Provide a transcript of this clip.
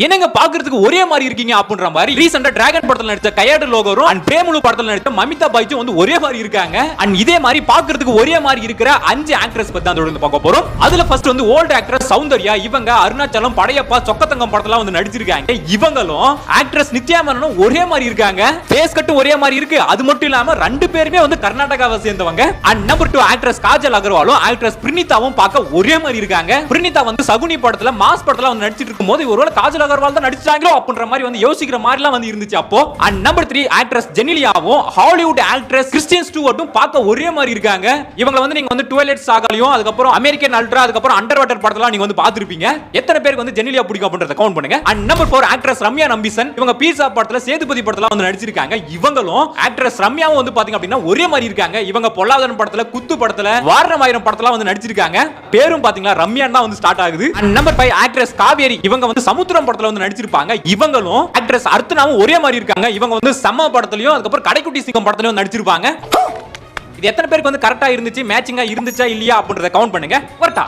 என்னங்க பாக்குறதுக்கு ஒரே மாதிரி இருக்கீங்க அப்படின்ற மாதிரி ரீசெண்டா டிராகன் படத்துல நடிச்ச கையாடு லோகரும் அண்ட் பிரேமுலு படத்துல நடிச்ச மமிதா பாய்ச்சும் வந்து ஒரே மாதிரி இருக்காங்க. அண்ட் இதே மாதிரி பாக்குறதுக்கு ஒரே மாதிரி இருக்கிற 5 ஆக்ட்ரஸ் பத்தி தான் தொடர்ந்து பார்க்க போறோம். அதுல ஃபர்ஸ்ட் வந்து ஓல்ட் ஆக்ட்ரஸ் சௌந்தர்யா, இவங்க அருணாச்சலம், படையப்பா, சொக்கத்தங்கம் படத்துல வந்து நடிச்சிருக்காங்க. இவங்களும் ஆக்ட்ரஸ் நித்யா மேனனும் ஒரே மாதிரி இருக்காங்க. ஃபேஸ் கட் ஒரே மாதிரி இருக்கு. அது மட்டும் இல்லாம ரெண்டு பேருமே வந்து கர்நாடகாவை சேர்ந்தவங்க. அண்ட் நம்பர் 2 ஆக்ட்ரஸ் காஜல் அகர்வாலும் ஆக்ட்ரஸ் பிரினிதாவும் பார்க்க ஒரே மாதிரி இருக்காங்க. பிரினிதா வந்து சகுனி படத்துல மாஸ் படத்துல வந்து நடிச்சிட்டு இருக்கும்போது ஒருவேளை காஜல் அகர்வால் தான் நடிச்சாங்களோ அப்படின்ற மாதிரி வந்து யோசிக்கிற மாதிரிலாம் வந்து இருந்துச்சு அப்போ. அண்ட் நம்பர் 3 ஆக்ட்ரஸ் ஜெனிலியாவும் ஹாலிவுட் ஆக்ட்ரஸ் கிறிஸ்டியன் ஸ்டூவர்ட்டும் பார்க்க ஒரே மாதிரி இருக்காங்க. இவங்க வந்து நீங்க வந்து ட்வைலைட் சாகாலையும் அதுக்கப்புறம் அமெரிக்கன் அல்ட்ரா அதுக்கப்புறம் அண்டர் வாட்டர் படத்தெல்லாம் நீங்க வந்து பார்த்திருப்பீங்க. எத்தனை பேருக்கு வந்து ஜெனிலியா பிடிக்கும் அப்படின்றத கவுண்ட் பண்ணுங்க. And number 4 actress Ramya Nambeesan, இவங்க பீட்சா படத்துல சேதுபதி படத்துல வந்து நடிச்சிருக்காங்க. இவங்களும் ஆக்ட்ரஸ் ரம்யாவும் வந்து பாத்தீங்க அப்படின்னா ஒரே மாதிரி இருக்காங்க. இவங்க பொல்லாதவன் படத்துல, குத்து படத்துல, வாரணமாயிரம் படத்துல வந்து நடிச்சிருக்காங்க. பேரும் பாத்தீங்களா ரம்யான் தான் வந்து ஸ்டார்ட் ஆகுது. அண்ட் நம்பர் 5 ஆக்ட்ரஸ் காவேரி, இவங்க வந்து சமுத்திரம் படத்துல வந்து நடிச்சிருப்பாங்க. இவங்களும் ஆக்ட்ரஸ் அர்த்தனாவும் ஒரே மாதிரி இருக்காங்க. இவங்க வந்து சம்ம படத்துலயும் அதுக்கப்புறம் கடைக்குட்டி சிங்கம் படத்துலயும் நடிச்சிருப்பாங்க. இது எத்தனை பேருக்கு வந்து கரெக்டா இருந்துச்சு, மேட்சிங்கா இருந்துச்சா இல்லையா அப்படின்றத கவுண்ட் பண்ணுங்க. கரெக்டா